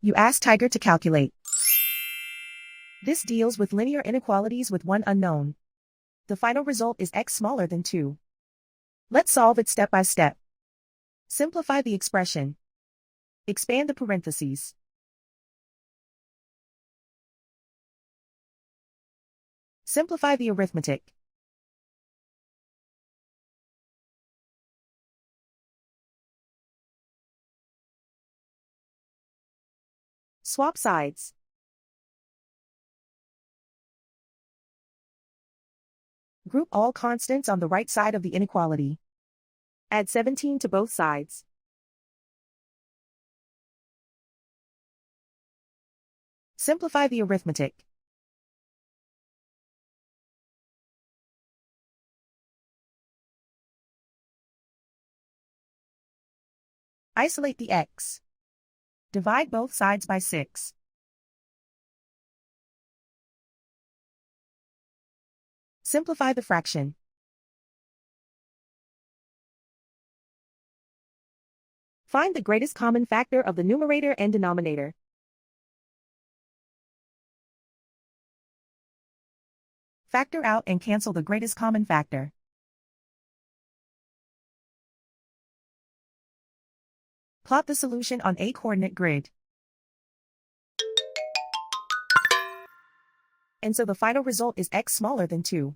You ask Tiger to calculate. This deals with linear inequalities with one unknown. The final result is x smaller than 2. Let's solve it step by step. Simplify the expression. Expand the parentheses. Simplify the arithmetic. Swap sides. Group all constants on the right side of the inequality. Add 17 to both sides. Simplify the arithmetic. Isolate the x. Divide both sides by 6. Simplify the fraction. Find the greatest common factor of the numerator and denominator. Factor out and cancel the greatest common factor. Plot the solution on a coordinate grid. And so the final result is x smaller than 2.